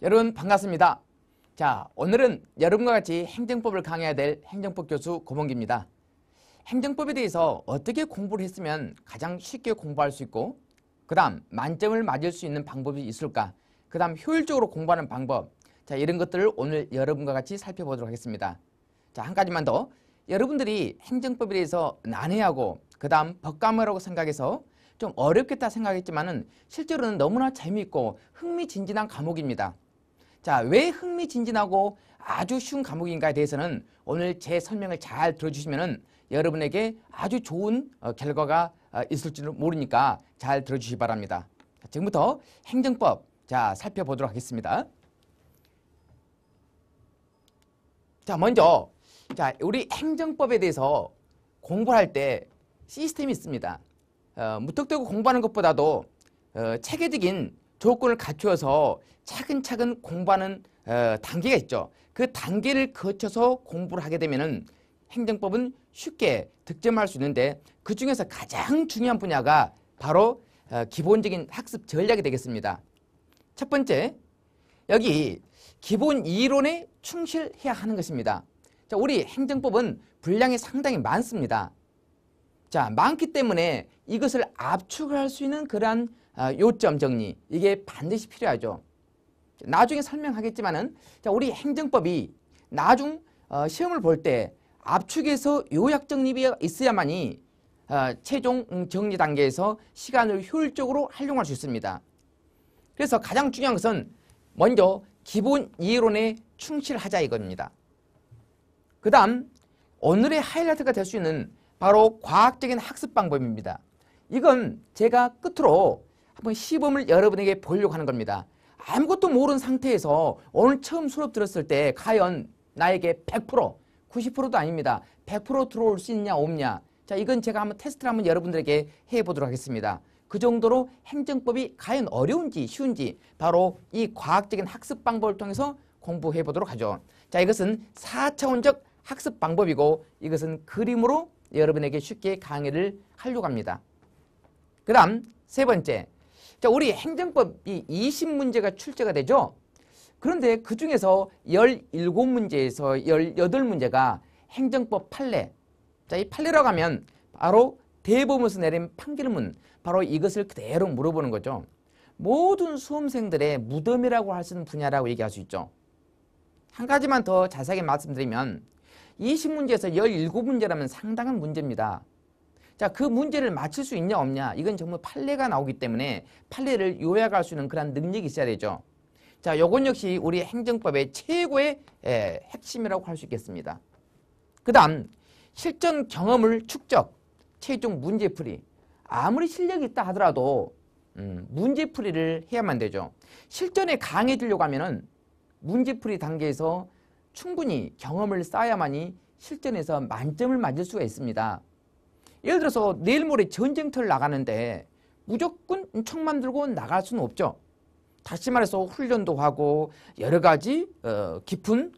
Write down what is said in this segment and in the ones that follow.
여러분 반갑습니다. 자, 오늘은 여러분과 같이 행정법을 강의해야 될 행정법 교수 고범기입니다. 행정법에 대해서 어떻게 공부를 했으면 가장 쉽게 공부할 수 있고 그 다음 만점을 맞을 수 있는 방법이 있을까, 그 다음 효율적으로 공부하는 방법, 자 이런 것들을 오늘 여러분과 같이 살펴보도록 하겠습니다. 자, 한 가지만 더, 여러분들이 행정법에 대해서 난해하고 그 다음 법과목이라고 생각해서 좀 어렵겠다 생각했지만은 실제로는 너무나 재미있고 흥미진진한 과목입니다. 자, 왜 흥미진진하고 아주 쉬운 과목인가에 대해서는 오늘 제 설명을 잘 들어주시면은 여러분에게 아주 좋은 결과가 있을지도 모르니까 잘 들어주시기 바랍니다. 자, 지금부터 행정법 자 살펴보도록 하겠습니다. 자, 먼저 자 우리 행정법에 대해서 공부할 때 시스템이 있습니다. 무턱대고 공부하는 것보다도 체계적인 조건을 갖추어서 차근차근 공부하는 단계가 있죠. 그 단계를 거쳐서 공부를 하게 되면은 행정법은 쉽게 득점할 수 있는데, 그 중에서 가장 중요한 분야가 바로 기본적인 학습 전략이 되겠습니다. 첫 번째, 여기 기본 이론에 충실해야 하는 것입니다. 자, 우리 행정법은 분량이 상당히 많습니다. 자, 많기 때문에 이것을 압축할 수 있는 그러한 요점 정리, 이게 반드시 필요하죠. 나중에 설명하겠지만은, 자, 우리 행정법이 나중 시험을 볼 때 압축해서 요약 정리가 있어야만이 최종 정리 단계에서 시간을 효율적으로 활용할 수 있습니다. 그래서 가장 중요한 것은 먼저 기본 이론에 충실하자 이겁니다. 그 다음 오늘의 하이라이트가 될 수 있는 바로 과학적인 학습 방법입니다. 이건 제가 끝으로 한번 시범을 여러분에게 보려고 하는 겁니다. 아무것도 모르는 상태에서 오늘 처음 수업 들었을 때 과연 나에게 100%, 90%도 아닙니다. 100% 들어올 수 있냐 없냐. 자, 이건 제가 한번 테스트를 한번 여러분들에게 해보도록 하겠습니다. 그 정도로 행정법이 과연 어려운지 쉬운지 바로 이 과학적인 학습 방법을 통해서 공부해 보도록 하죠. 자, 이것은 4차원적 학습 방법이고 이것은 그림으로 여러분에게 쉽게 강의를 하려고 합니다. 그 다음 세 번째, 자, 우리 행정법이 20문제가 출제가 되죠. 그런데 그 중에서 17문제에서 18문제가 행정법 판례. 자, 이 판례라고 하면 바로 대법원에서 내린 판결문, 바로 이것을 그대로 물어보는 거죠. 모든 수험생들의 무덤이라고 할 수 있는 분야라고 얘기할 수 있죠. 한 가지만 더 자세하게 말씀드리면 20문제에서 17문제라면 상당한 문제입니다. 자, 그 문제를 맞힐 수 있냐 없냐, 이건 전부 판례가 나오기 때문에 판례를 요약할 수 있는 그런 능력이 있어야 되죠. 자, 요건 역시 우리 행정법의 최고의 핵심이라고 할 수 있겠습니다. 그 다음 실전 경험을 축적, 최종 문제풀이. 아무리 실력이 있다 하더라도 문제풀이를 해야만 되죠. 실전에 강해지려고 하면은 문제풀이 단계에서 충분히 경험을 쌓아야만이 실전에서 만점을 맞을 수가 있습니다. 예를 들어서 내일 모레 전쟁터를 나가는데 무조건 총만 들고 나갈 수는 없죠. 다시 말해서 훈련도 하고 여러 가지 깊은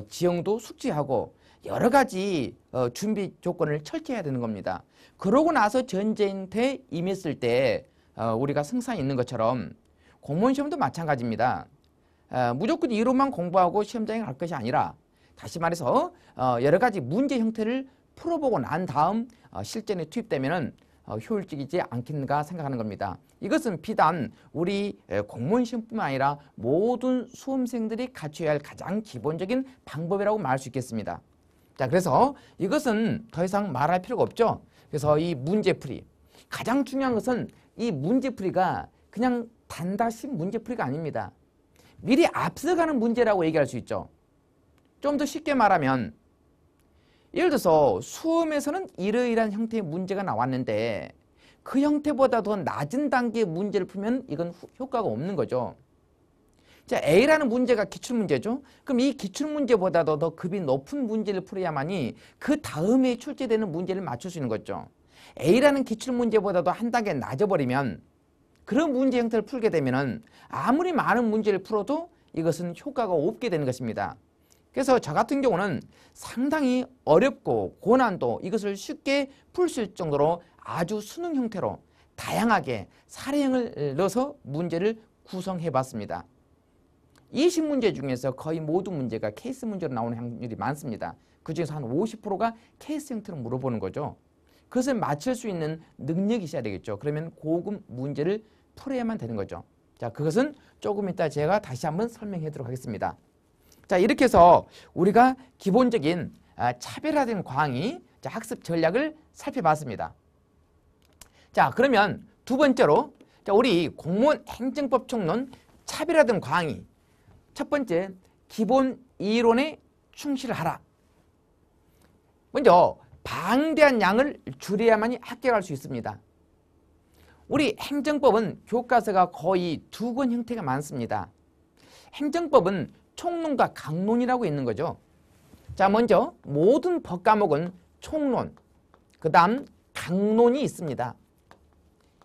지형도 숙지하고 여러 가지 준비 조건을 철저해야 되는 겁니다. 그러고 나서 전쟁터에 임했을 때 우리가 승산이 있는 것처럼 공무원 시험도 마찬가지입니다. 무조건 이론만 공부하고 시험장에 갈 것이 아니라 다시 말해서 여러 가지 문제 형태를 풀어보고 난 다음 실전에 투입되면은 효율적이지 않겠는가 생각하는 겁니다. 이것은 비단 우리 공무원 시험뿐만 아니라 모든 수험생들이 갖춰야 할 가장 기본적인 방법이라고 말할 수 있겠습니다. 자, 그래서 이것은 더 이상 말할 필요가 없죠. 그래서 이 문제풀이, 가장 중요한 것은 이 문제풀이가 그냥 단다신 문제풀이가 아닙니다. 미리 앞서가는 문제라고 얘기할 수 있죠. 좀 더 쉽게 말하면 예를 들어서 수험에서는 이러이러한 형태의 문제가 나왔는데 그 형태보다 더 낮은 단계의 문제를 풀면 이건 효과가 없는 거죠. 자, A라는 문제가 기출문제죠. 그럼 이 기출문제보다도 더 급이 높은 문제를 풀어야만이 그 다음에 출제되는 문제를 맞출 수 있는 거죠. A라는 기출문제보다도 한 단계 낮아버리면 그런 문제 형태를 풀게 되면은 아무리 많은 문제를 풀어도 이것은 효과가 없게 되는 것입니다. 그래서 저 같은 경우는 상당히 어렵고 고난도 이것을 쉽게 풀 수 있을 정도로 아주 수능 형태로 다양하게 사례형을 넣어서 문제를 구성해 봤습니다. 20문제 중에서 거의 모든 문제가 케이스 문제로 나오는 확률이 많습니다. 그중에서 한 50%가 케이스 형태로 물어보는 거죠. 그것을 맞출 수 있는 능력이 있어야 되겠죠. 그러면 고급 문제를 풀어야만 되는 거죠. 자, 그것은 조금 이따 제가 다시 한번 설명해 드리도록 하겠습니다. 자, 이렇게 해서 우리가 기본적인 차별화된 광의 학습 전략을 살펴봤습니다. 자, 그러면 두 번째로 우리 공무원 행정법 총론 차별화된 광의. 첫 번째, 기본 이론에 충실하라. 먼저 방대한 양을 줄여야만이 합격할 수 있습니다. 우리 행정법은 교과서가 거의 두 권 형태가 많습니다. 행정법은 총론과 강론이라고 있는 거죠. 자, 먼저 모든 법과목은 총론, 그 다음 강론이 있습니다.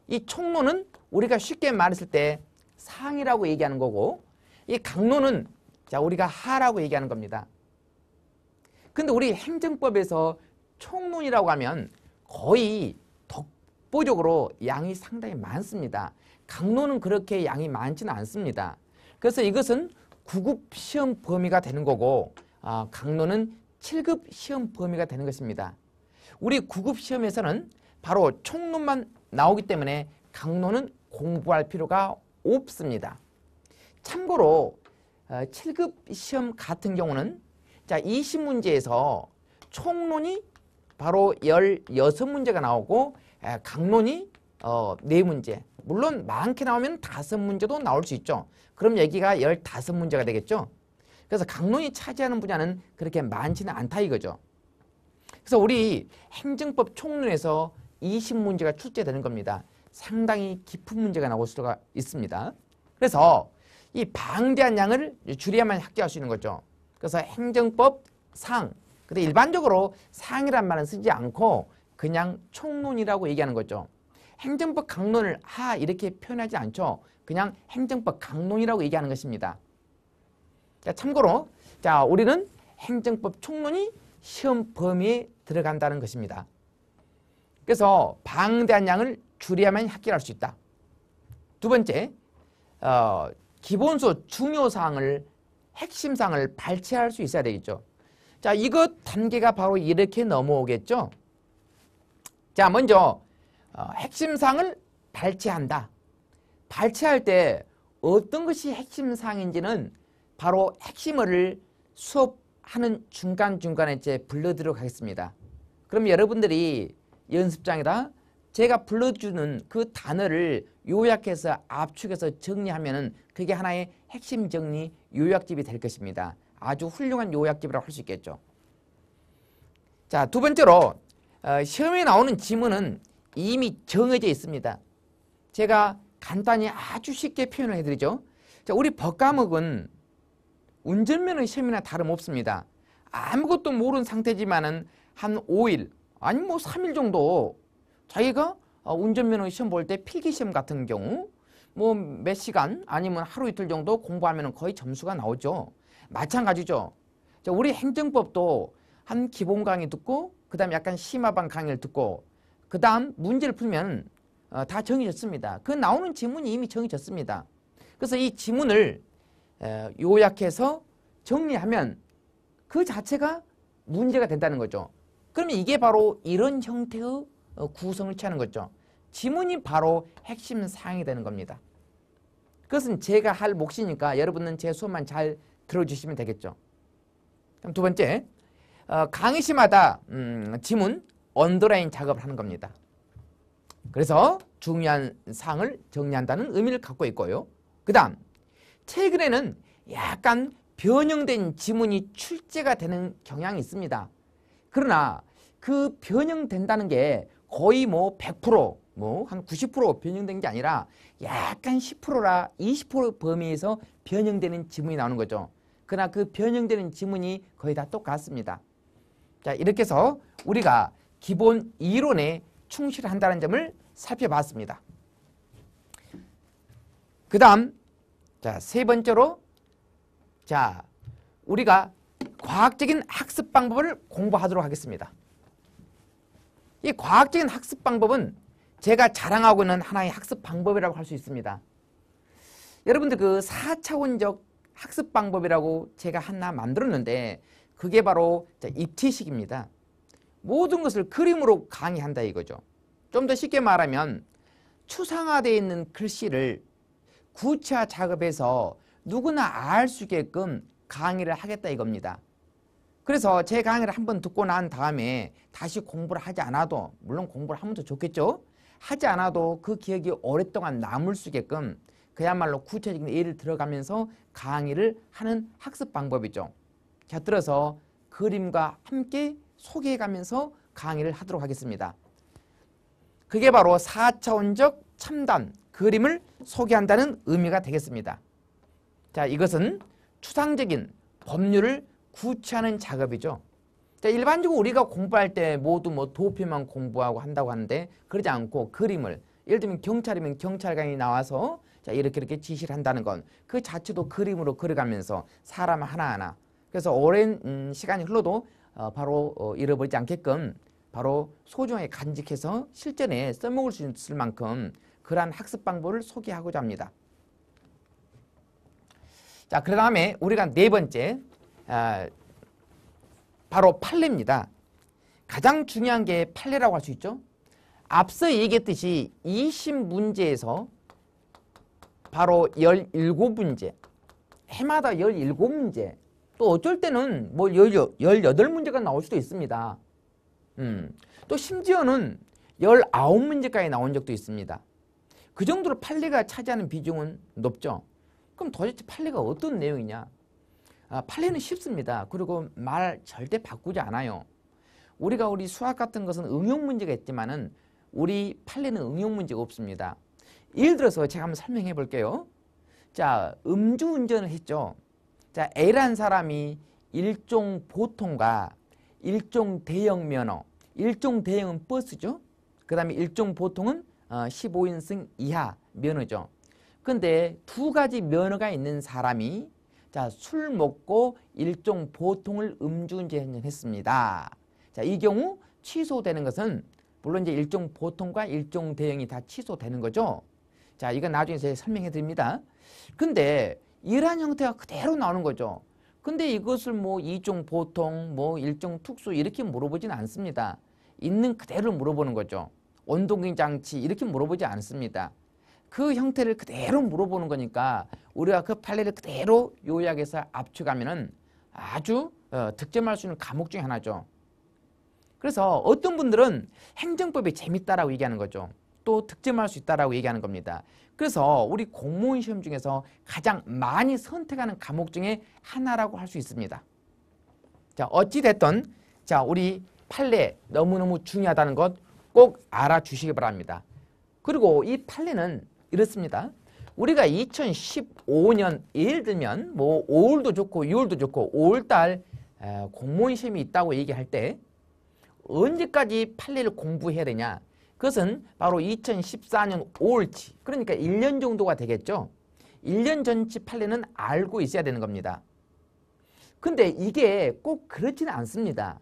이 총론은 우리가 쉽게 말했을 때 상이라고 얘기하는 거고, 이 강론은 우리가 하라고 얘기하는 겁니다. 근데 우리 행정법에서 총론이라고 하면 거의 독보적으로 양이 상당히 많습니다. 강론은 그렇게 양이 많지는 않습니다. 그래서 이것은 9급 시험 범위가 되는 거고, 강론은 7급 시험 범위가 되는 것입니다. 우리 9급 시험에서는 바로 총론만 나오기 때문에 강론은 공부할 필요가 없습니다. 참고로 7급 시험 같은 경우는 20문제에서 총론이 바로 16문제가 나오고 강론이 4문제. 물론 많게 나오면 5문제도 나올 수 있죠. 그럼 여기가 15문제가 되겠죠. 그래서 강론이 차지하는 분야는 그렇게 많지는 않다 이거죠. 그래서 우리 행정법 총론에서 20문제가 출제되는 겁니다. 상당히 깊은 문제가 나올 수가 있습니다. 그래서 이 방대한 양을 줄여야만 합격할 수 있는 거죠. 그래서 행정법 상, 근데 일반적으로 상이란 말은 쓰지 않고 그냥 총론이라고 얘기하는 거죠. 행정법 강론을 하 이렇게 표현하지 않죠. 그냥 행정법 강론이라고 얘기하는 것입니다. 자, 참고로 우리는 행정법 총론이 시험 범위에 들어간다는 것입니다. 그래서 방대한 양을 줄여야만 합격할 수 있다. 두 번째, 기본서 중요사항을 핵심사항을 발췌할 수 있어야 되겠죠. 자, 이것 단계가 바로 이렇게 넘어오겠죠. 자, 먼저 핵심사항을 발췌한다. 발췌할 때 어떤 것이 핵심사항인지는 바로 핵심어를 수업하는 중간중간에 이제 불러드리도록 하겠습니다. 그럼 여러분들이 연습장에다 제가 불러주는 그 단어를 요약해서 압축해서 정리하면은 그게 하나의 핵심 정리 요약집이 될 것입니다. 아주 훌륭한 요약집이라고 할 수 있겠죠. 자, 두 번째로 시험에 나오는 지문은 이미 정해져 있습니다. 제가 간단히 아주 쉽게 표현을 해드리죠. 자, 우리 법과목은 운전면허 시험이나 다름없습니다. 아무것도 모르는 상태지만은 한 5일 아니면 뭐 3일 정도 자기가 운전면허 시험 볼 때 필기시험 같은 경우 뭐 몇 시간 아니면 하루 이틀 정도 공부하면 거의 점수가 나오죠. 마찬가지죠. 자, 우리 행정법도 한 기본 강의 듣고 그 다음에 약간 심화반 강의를 듣고 그 다음 문제를 풀면 다 정해졌습니다. 그 나오는 지문이 이미 정해졌습니다. 그래서 이 지문을 요약해서 정리하면 그 자체가 문제가 된다는 거죠. 그러면 이게 바로 이런 형태의 구성을 취하는 거죠. 지문이 바로 핵심 사항이 되는 겁니다. 그것은 제가 할 몫이니까 여러분은 제 수업만 잘 들어주시면 되겠죠. 그럼 두 번째, 강의 시마다 지문 언더라인 작업을 하는 겁니다. 그래서 중요한 사항을 정리한다는 의미를 갖고 있고요. 그 다음, 최근에는 약간 변형된 지문이 출제가 되는 경향이 있습니다. 그러나 그 변형된다는 게 거의 뭐 100%, 뭐 한 90% 변형된 게 아니라 약간 10%라 20% 범위에서 변형되는 지문이 나오는 거죠. 그러나 그 변형되는 지문이 거의 다 똑같습니다. 자, 이렇게 해서 우리가 기본 이론에 충실한다는 점을 살펴봤습니다. 그 다음, 자, 세 번째로, 자, 우리가 과학적인 학습 방법을 공부하도록 하겠습니다. 이 과학적인 학습 방법은 제가 자랑하고 있는 하나의 학습 방법이라고 할 수 있습니다. 여러분들 그 4차원적 학습 방법이라고 제가 하나 만들었는데 그게 바로 입체식입니다. 모든 것을 그림으로 강의한다 이거죠. 좀 더 쉽게 말하면 추상화되어 있는 글씨를 구체화 작업해서 누구나 알 수 있게끔 강의를 하겠다 이겁니다. 그래서 제 강의를 한번 듣고 난 다음에 다시 공부를 하지 않아도, 물론 공부를 하면 더 좋겠죠. 하지 않아도 그 기억이 오랫동안 남을 수 있게끔 그야말로 구체적인 예를 들어가면서 강의를 하는 학습 방법이죠. 자, 들어서 그림과 함께 소개해가면서 강의를 하도록 하겠습니다. 그게 바로 4차원적 첨단 그림을 소개한다는 의미가 되겠습니다. 자, 이것은 추상적인 법률을 구체화하는 작업이죠. 자, 일반적으로 우리가 공부할 때 모두 뭐 도표만 공부하고 한다고 하는데 그러지 않고 그림을, 예를 들면 경찰이면 경찰관이 나와서 자, 이렇게 지시를 한다는 건 그 자체도 그림으로 그려가면서 사람 하나하나, 그래서 오랜 시간이 흘러도 바로 잃어버리지 않게끔 바로 소중하게 간직해서 실전에 써먹을 수 있을 만큼 그러한 학습 방법을 소개하고자 합니다. 자, 그 다음에 우리가 네 번째 바로 판례입니다. 가장 중요한 게 판례라고 할 수 있죠. 앞서 얘기했듯이 20문제에서 바로 17문제, 해마다 17문제, 또 어쩔 때는 뭐 18문제가 나올 수도 있습니다. 또 심지어는 19문제까지 나온 적도 있습니다. 그 정도로 판례가 차지하는 비중은 높죠. 그럼 도대체 판례가 어떤 내용이냐? 판례는 쉽습니다. 그리고 말 절대 바꾸지 않아요. 우리 수학 같은 것은 응용 문제가 있지만은 우리 판례는 응용 문제가 없습니다. 예를 들어서 제가 한번 설명해 볼게요. 자, 음주운전을 했죠. 자, A라는 사람이 일종 보통과 일종 대형 면허, 일종 대형은 버스죠. 그 다음에 일종 보통은 15인승 이하 면허죠. 근데 두 가지 면허가 있는 사람이 자, 술 먹고 일종 보통을 음주운전했습니다. 자, 이 경우 취소되는 것은 물론 이제 일종 보통과 일종 대형이 다 취소되는 거죠. 자, 이건 나중에 제가 설명해 드립니다. 근데 이러한 형태가 그대로 나오는 거죠. 근데 이것을 뭐 2종 보통, 뭐 1종 특수 이렇게 물어보지는 않습니다. 있는 그대로 물어보는 거죠. 원동기 장치 이렇게 물어보지 않습니다. 그 형태를 그대로 물어보는 거니까 우리가 그 판례를 그대로 요약해서 압축하면은 아주 득점할 수 있는 과목 중에 하나죠. 그래서 어떤 분들은 행정법이 재밌다라고 얘기하는 거죠. 또 득점할 수 있다라고 얘기하는 겁니다. 그래서 우리 공무원 시험 중에서 가장 많이 선택하는 과목 중에 하나라고 할 수 있습니다. 자, 어찌됐든 자, 우리 판례 너무너무 중요하다는 것 꼭 알아주시기 바랍니다. 그리고 이 판례는 이렇습니다. 우리가 2015년 예를 들면 뭐 5월도 좋고 6월도 좋고 5월달 공무원 시험이 있다고 얘기할 때 언제까지 판례를 공부해야 되냐? 그것은 바로 2014년 5월치, 그러니까 1년 정도가 되겠죠. 1년 전치 판례는 알고 있어야 되는 겁니다. 근데 이게 꼭 그렇지는 않습니다.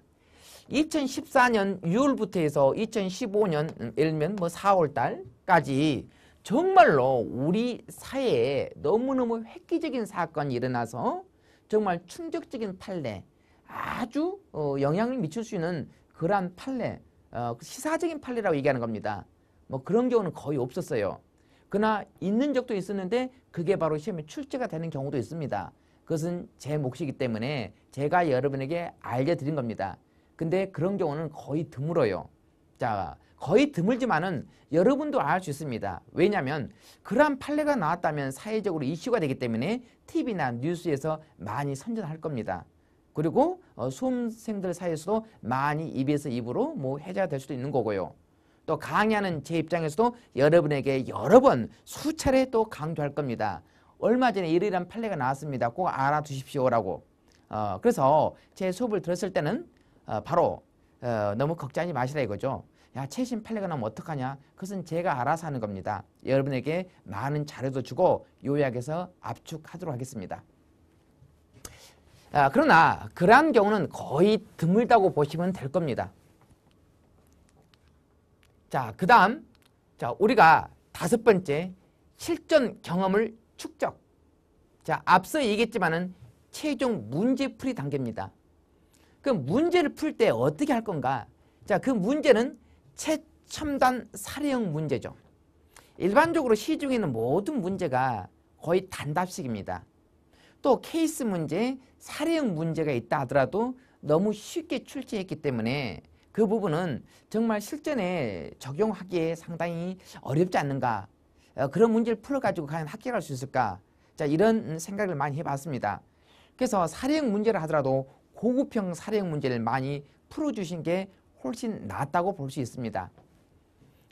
2014년 6월부터 해서 2015년 예를 들면 뭐 4월달까지 정말로 우리 사회에 너무너무 획기적인 사건이 일어나서 정말 충격적인 판례, 아주 영향을 미칠 수 있는 그러한 판례, 시사적인 판례라고 얘기하는 겁니다. 뭐 그런 경우는 거의 없었어요. 그러나 있는 적도 있었는데 그게 바로 시험에 출제가 되는 경우도 있습니다. 그것은 제 몫이기 때문에 제가 여러분에게 알려드린 겁니다. 근데 그런 경우는 거의 드물어요. 자, 거의 드물지만은 여러분도 알 수 있습니다. 왜냐하면 그러한 판례가 나왔다면 사회적으로 이슈가 되기 때문에 TV나 뉴스에서 많이 선전할 겁니다. 그리고 수험생들 사이에서도 많이 입에서 입으로 뭐 회자가 될 수도 있는 거고요. 또 강의하는 제 입장에서도 여러분에게 여러 번 수차례 또 강조할 겁니다. 얼마 전에 이러이러한 판례가 나왔습니다. 꼭 알아두십시오라고. 그래서 제 수업을 들었을 때는 바로 너무 걱정하지 마시라 이거죠. 야, 최신 판례가 나오면 어떡하냐? 그것은 제가 알아서 하는 겁니다. 여러분에게 많은 자료도 주고 요약해서 압축하도록 하겠습니다. 그러나 그러한 경우는 거의 드물다고 보시면 될 겁니다. 자, 그 다음 우리가 5번째 실전 경험을 축적. 자, 앞서 얘기했지만은 최종 문제풀이 단계입니다. 그 문제를 풀 때 어떻게 할 건가? 자, 그 문제는 최첨단 사례형 문제죠. 일반적으로 시중에 있는 모든 문제가 거의 단답식입니다. 또 케이스 문제, 사례형 문제가 있다 하더라도 너무 쉽게 출제했기 때문에 그 부분은 정말 실전에 적용하기에 상당히 어렵지 않는가. 그런 문제를 풀어가지고 과연 합격할 수 있을까. 자, 이런 생각을 많이 해봤습니다. 그래서 사례형 문제를 하더라도 고급형 사례형 문제를 많이 풀어주신 게 훨씬 낫다고 볼 수 있습니다.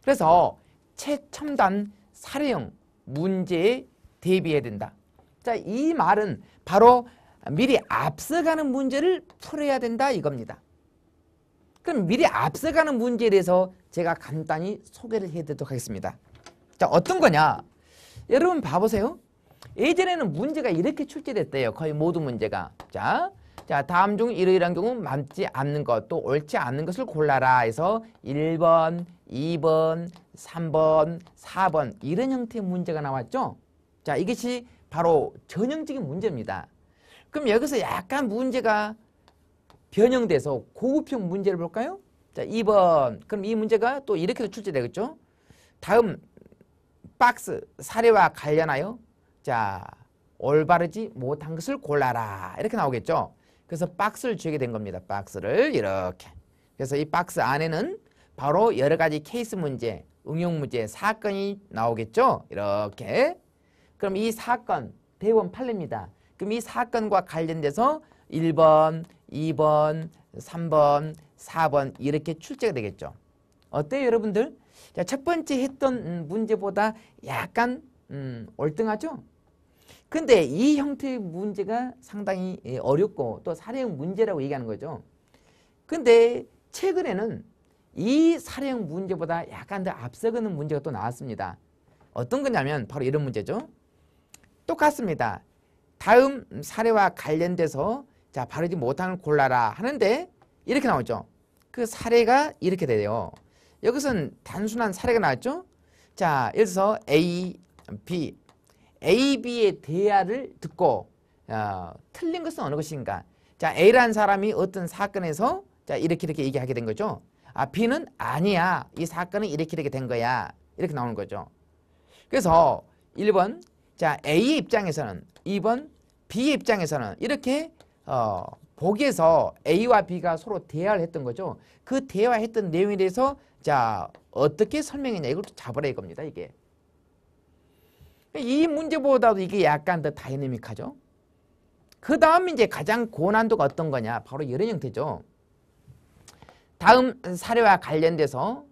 그래서 최첨단 사례형 문제에 대비해야 된다. 자, 이 말은 바로 미리 앞서가는 문제를 풀어야 된다 이겁니다. 그럼 미리 앞서가는 문제에 대해서 제가 간단히 소개를 해드리도록 하겠습니다. 자, 어떤 거냐? 여러분 봐보세요. 예전에는 문제가 이렇게 출제됐대요. 거의 모든 문제가. 자, 다음 중 이러이러한 경우 맞지 않는 것, 또 옳지 않는 것을 골라라 해서 1번, 2번, 3번, 4번 이런 형태의 문제가 나왔죠. 자, 이것이 바로 전형적인 문제입니다. 그럼 여기서 약간 문제가 변형돼서 고급형 문제를 볼까요? 자, 2번. 그럼 이 문제가 또 이렇게도 출제되겠죠. 다음 박스 사례와 관련하여 자, 올바르지 못한 것을 골라라 이렇게 나오겠죠. 그래서 박스를 주게 된 겁니다. 박스를 이렇게. 그래서 이 박스 안에는 바로 여러 가지 케이스 문제, 응용 문제, 사건이 나오겠죠. 이렇게. 그럼 이 사건 대원 판례입니다. 그럼 이 사건과 관련돼서 1번, 2번, 3번, 4번 이렇게 출제가 되겠죠. 어때요, 여러분들? 자, 첫 번째 했던 문제보다 약간 월등하죠? 근데 이 형태의 문제가 상당히 어렵고 또 사례형 문제라고 얘기하는 거죠. 근데 최근에는 이 사례형 문제보다 약간 더 앞서가는 문제가 또 나왔습니다. 어떤 거냐면 바로 이런 문제죠. 똑같습니다. 다음 사례와 관련돼서 자, 바르지 못한 걸 골라라 하는데 이렇게 나오죠. 그 사례가 이렇게 돼요. 여기서는 단순한 사례가 나왔죠. 자, 예를 들어서 A, B, A, B의 대화를 듣고 틀린 것은 어느 것인가. 자, A라는 사람이 어떤 사건에서 자, 이렇게 얘기하게 된 거죠. 아, B는 아니야. 이 사건은 이렇게 된 거야. 이렇게 나오는 거죠. 그래서 1번 자, A의 입장에서는 2번 B의 입장에서는 이렇게 보기에서 A와 B가 서로 대화를 했던 거죠. 그 대화했던 내용에 대해서 자, 어떻게 설명했냐 이걸 잡으라 이겁니다. 이게. 이 문제보다도 이게 약간 더 다이내믹하죠. 그 다음 이제 가장 고난도가 어떤 거냐. 바로 이런 형태죠. 다음 사례와 관련돼서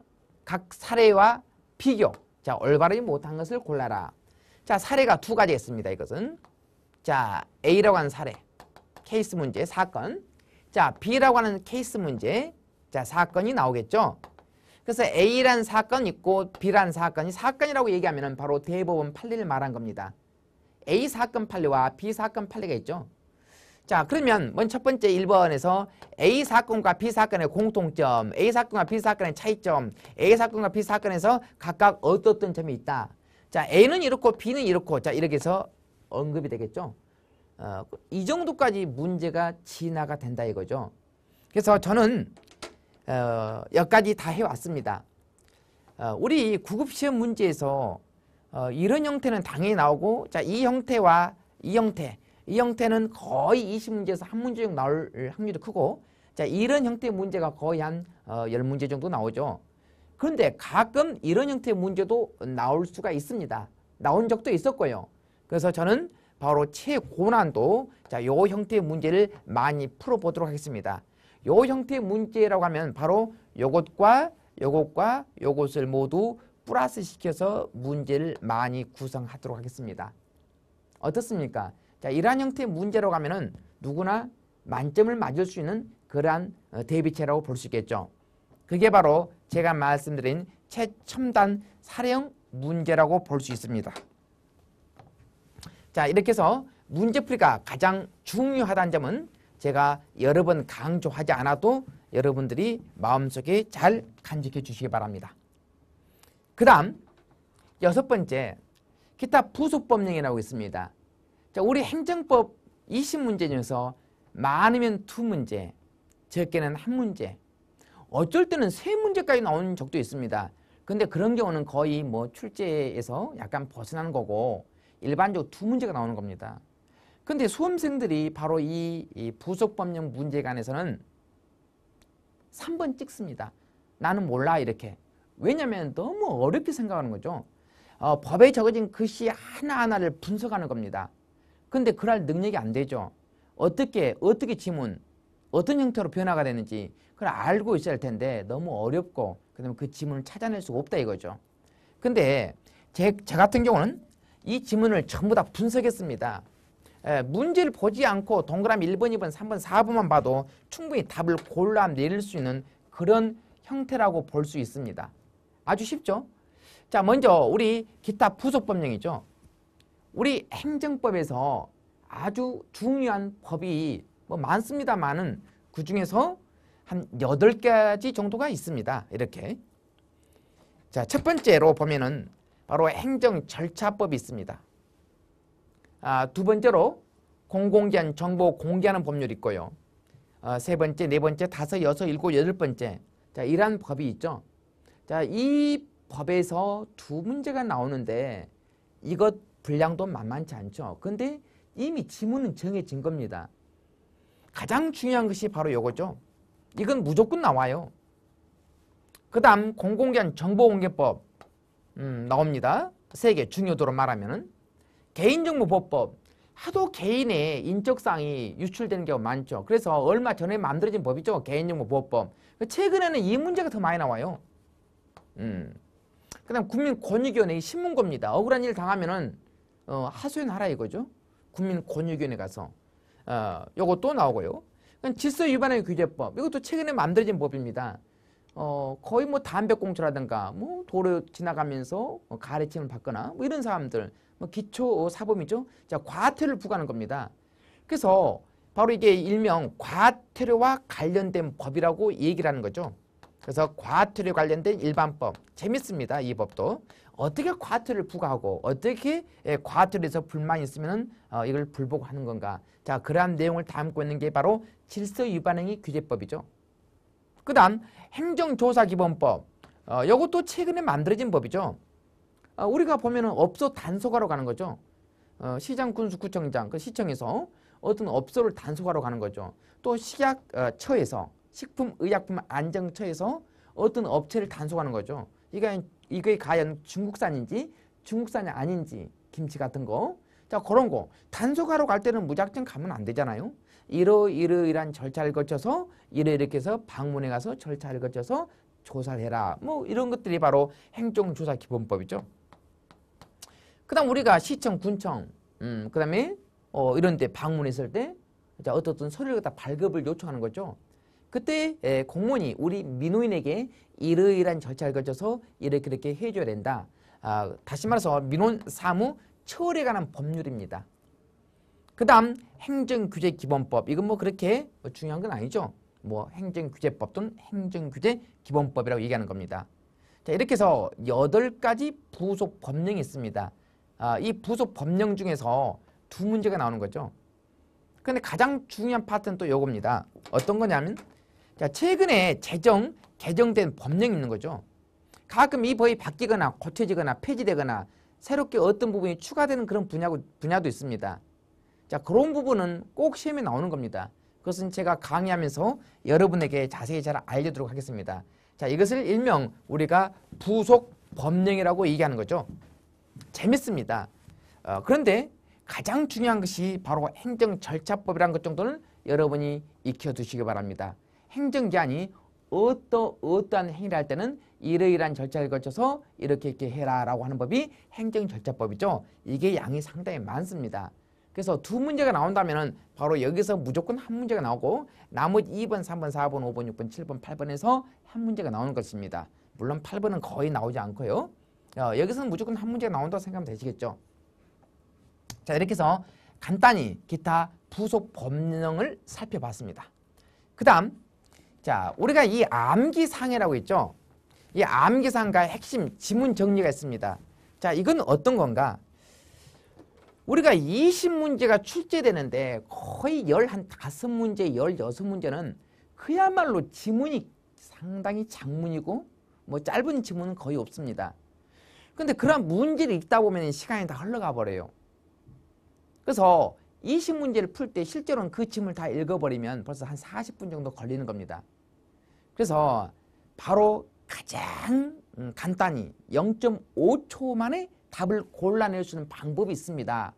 각 사례와 비교. 자, 올바르지 못한 것을 골라라. 자, 사례가 두 가지 있습니다. 이것은. 자, A라고 하는 사례. 케이스 문제, 사건. 자, B라고 하는 케이스 문제. 자, 사건이 나오겠죠. 그래서 A라는 사건이 있고 B라는 사건이 사건이라고 얘기하면 바로 대법원 판례를 말한 겁니다. A 사건 판례와 B 사건 판례가 있죠. 자, 그러면 먼저 첫 번째 1번에서 A 사건과 B 사건의 공통점, A 사건과 B 사건의 차이점, A 사건과 B 사건에서 각각 어떤 점이 있다. 자, A는 이렇고 B는 이렇고 자, 이렇게 해서 언급이 되겠죠. 이 정도까지 문제가 진화가 된다 이거죠. 그래서 저는 여기까지 다 해왔습니다. 우리 구급시험 문제에서 이런 형태는 당연히 나오고 자, 이 형태와 이 형태는 거의 20문제에서 한 문제 정도 나올 확률이 크고 자, 이런 형태의 문제가 거의 한 10문제 정도 나오죠. 그런데 가끔 이런 형태의 문제도 나올 수가 있습니다. 나온 적도 있었고요. 그래서 저는 바로 최고난도 자, 요 형태의 문제를 많이 풀어보도록 하겠습니다. 요 형태의 문제라고 하면 바로 요것과 요것과 요것을 모두 플러스 시켜서 문제를 많이 구성하도록 하겠습니다. 어떻습니까? 자, 이러한 형태의 문제라고 하면은 누구나 만점을 맞을 수 있는 그러한 대비체라고 볼 수 있겠죠. 그게 바로 제가 말씀드린 최첨단 사례형 문제라고 볼 수 있습니다. 자, 이렇게 해서 문제풀이가 가장 중요하다는 점은 제가 여러 번 강조하지 않아도 여러분들이 마음속에 잘 간직해 주시기 바랍니다. 그 다음 6번째 기타 부속법령이라고 있습니다. 자, 우리 행정법 20문제 중에서 많으면 2문제, 적게는 1문제, 어쩔 때는 3문제까지 나오는 적도 있습니다. 근데 그런 경우는 거의 뭐 출제에서 약간 벗어나는 거고 일반적으로 2문제가 나오는 겁니다. 근데 수험생들이 바로 이 부속법령 문제관에서는 3번 찍습니다. 나는 몰라 이렇게. 왜냐하면 너무 어렵게 생각하는 거죠. 법에 적어진 글씨 하나하나를 분석하는 겁니다. 근데 그럴 능력이 안 되죠. 어떻게 지문, 어떤 형태로 변화가 되는지 그걸 알고 있어야 할 텐데 너무 어렵고 그다음에 그 지문을 찾아낼 수가 없다 이거죠. 근데 제 같은 경우는 이 지문을 전부 다 분석했습니다. 문제를 보지 않고 동그라미 1번, 2번, 3번, 4번만 봐도 충분히 답을 골라내릴 수 있는 그런 형태라고 볼 수 있습니다. 아주 쉽죠? 자, 먼저 우리 기타 부속법령이죠. 우리 행정법에서 아주 중요한 법이 뭐 많습니다만은 그 중에서 한 8가지 정도가 있습니다. 이렇게. 자, 첫 번째로 보면은 바로 행정절차법이 있습니다. 두 번째로 공공기관 정보 공개하는 법률이 있고요. 세 번째, 네 번째, 다섯, 여섯, 일곱, 여덟 번째. 자, 이러한 법이 있죠. 자, 이 법에서 2문제가 나오는데 이것 분량도 만만치 않죠. 근데 이미 지문은 정해진 겁니다. 가장 중요한 것이 바로 이거죠. 이건 무조건 나와요. 그 다음 공공기관 정보공개법 나옵니다. 3개 중요도로 말하면은 개인정보보호법. 하도 개인의 인적사항이 유출되는 경우가 많죠. 그래서 얼마 전에 만들어진 법이죠. 개인정보보호법. 최근에는 이 문제가 더 많이 나와요. 그 다음 국민권익위원회 신문고입니다. 억울한 일 당하면은 하소연하라 이거죠. 국민권익위원회 가서 요거 또 나오고요. 질서위반의 규제법. 이것도 최근에 만들어진 법입니다. 거의 뭐 담배꽁초라든가 뭐 도로 지나가면서 가래침을 받거나 뭐 이런 사람들 뭐 기초 사범이죠. 자, 과태료를 부과하는 겁니다. 그래서 바로 이게 일명 과태료와 관련된 법이라고 얘기를 하는 거죠. 그래서 과태료 관련된 일반법. 재밌습니다. 이 법도. 어떻게 과태료를 부과하고 어떻게 과태료에서 불만이 있으면 이걸 불복하는 건가. 자, 그러한 내용을 담고 있는 게 바로 질서위반행위 규제법이죠. 그 다음 행정조사기본법. 이것도 최근에 만들어진 법이죠. 우리가 보면은 업소 단속하러 가는 거죠. 시장, 군수, 구청장, 그 시청에서 어떤 업소를 단속하러 가는 거죠. 또 식약처에서 식품의약품안전처에서 어떤 업체를 단속하는 거죠. 이게 과연 중국산인지 중국산이 아닌지 김치 같은 거. 자, 그런 거 단속하러 갈 때는 무작정 가면 안 되잖아요. 이러이러한 절차를 거쳐서 이렇게 해서 방문해 가서 절차를 거쳐서 조사를 해라. 뭐 이런 것들이 바로 행정조사기본법이죠. 그 다음 우리가 시청, 군청, 그 다음에 이런 데 방문했을 때 어떤 서류를 갖다 발급을 요청하는 거죠. 그때 공무원이 우리 민원인에게 이러이러한 절차를 거쳐서 이렇게 해줘야 된다. 다시 말해서 민원 사무 처리에 관한 법률입니다. 그 다음 행정규제기본법. 이건 뭐 그렇게 중요한 건 아니죠. 뭐 행정규제법 또는 행정규제기본법이라고 얘기하는 겁니다. 자, 이렇게 해서 8가지 부속법령이 있습니다. 이 부속법령 중에서 2문제가 나오는 거죠. 그런데 가장 중요한 파트는 또 요겁니다. 어떤 거냐면 자, 최근에 개정된 법령이 있는 거죠. 가끔 이 법이 바뀌거나 고쳐지거나 폐지되거나 새롭게 어떤 부분이 추가되는 그런 분야도 있습니다. 자, 그런 부분은 꼭 시험에 나오는 겁니다. 그것은 제가 강의하면서 여러분에게 자세히 잘 알려드리도록 하겠습니다. 자, 이것을 일명 우리가 부속법령이라고 얘기하는 거죠. 재밌습니다. 그런데 가장 중요한 것이 바로 행정절차법이라는 것 정도는 여러분이 익혀두시기 바랍니다. 행정기관이 어떠한 행위를 할 때는 이러이러한 절차를 거쳐서 이렇게 해라라고 하는 법이 행정절차법이죠. 이게 양이 상당히 많습니다. 그래서 2문제가 나온다면 바로 여기서 무조건 1문제가 나오고 나머지 2번, 3번, 4번, 5번, 6번, 7번, 8번에서 1문제가 나오는 것입니다. 물론 8번은 거의 나오지 않고요. 여기서는 무조건 1문제가 나온다고 생각하면 되시겠죠. 자, 이렇게 해서 간단히 기타 부속 법령을 살펴봤습니다. 그 다음 자, 우리가 이 암기상해라고 있죠. 이 암기상가의 핵심 지문 정리가 있습니다. 자, 이건 어떤 건가? 우리가 20문제가 출제되는데 거의 15문제, 16문제는 그야말로 지문이 상당히 장문이고 뭐 짧은 지문은 거의 없습니다. 근데 그런 문제를 읽다 보면 시간이 다 흘러가 버려요. 그래서 20문제를 풀 때 실제로는 그 지문을 다 읽어버리면 벌써 한 40분 정도 걸리는 겁니다. 그래서 바로 가장 간단히 0.5초 만에 답을 골라낼 수 있는 방법이 있습니다.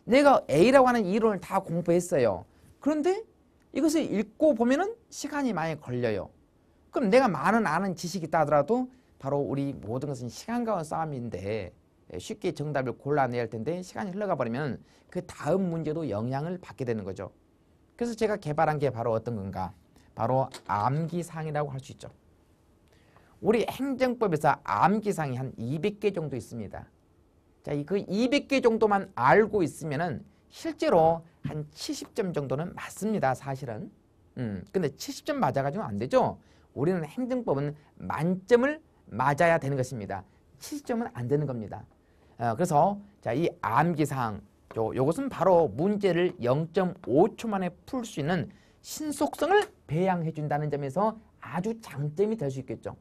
내가 A라고 하는 이론을 다 공부했어요. 그런데 이것을 읽고 보면은 시간이 많이 걸려요. 그럼 내가 많은 아는 지식이 있다 하더라도 바로 우리 모든 것은 시간과의 싸움인데 쉽게 정답을 골라내야 할 텐데 시간이 흘러가 버리면 그 다음 문제도 영향을 받게 되는 거죠. 그래서 제가 개발한 게 바로 어떤 건가? 바로 암기사항이라고 할 수 있죠. 우리 행정법에서 암기사항이 한 200개 정도 있습니다. 자, 그 200개 정도만 알고 있으면은 실제로 한 70점 정도는 맞습니다, 사실은. 근데 70점 맞아가지고 안 되죠. 우리는 행정법은 만점을 맞아야 되는 것입니다. 70점은 안 되는 겁니다. 그래서 자, 이 암기사항, 요것은 바로 문제를 0.5초 만에 풀 수 있는 신속성을 배양해 준다는 점에서 아주 장점이 될 수 있겠죠.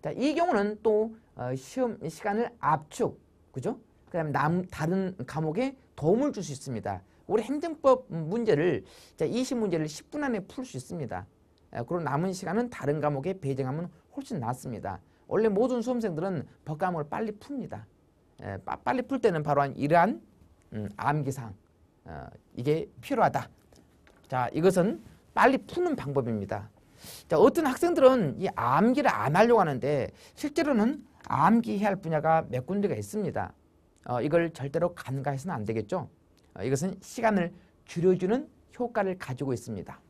자, 이 경우는 또 시험 시간을 압축, 그죠? 그다음에 다른 과목에 도움을 줄 수 있습니다. 우리 행정법 문제를 20문제를 10분 안에 풀 수 있습니다. 그리고 남은 시간은 다른 과목에 배정하면 훨씬 낫습니다. 원래 모든 수험생들은 법 과목을 빨리 풉니다. 빨리 풀 때는 바로 이러한 암기사항, 이게 필요하다. 자, 이것은 빨리 푸는 방법입니다. 자, 어떤 학생들은 이 암기를 안 하려고 하는데 실제로는 암기해야 할 분야가 몇 군데가 있습니다. 이걸 절대로 간과해서는 안 되겠죠. 이것은 시간을 줄여주는 효과를 가지고 있습니다.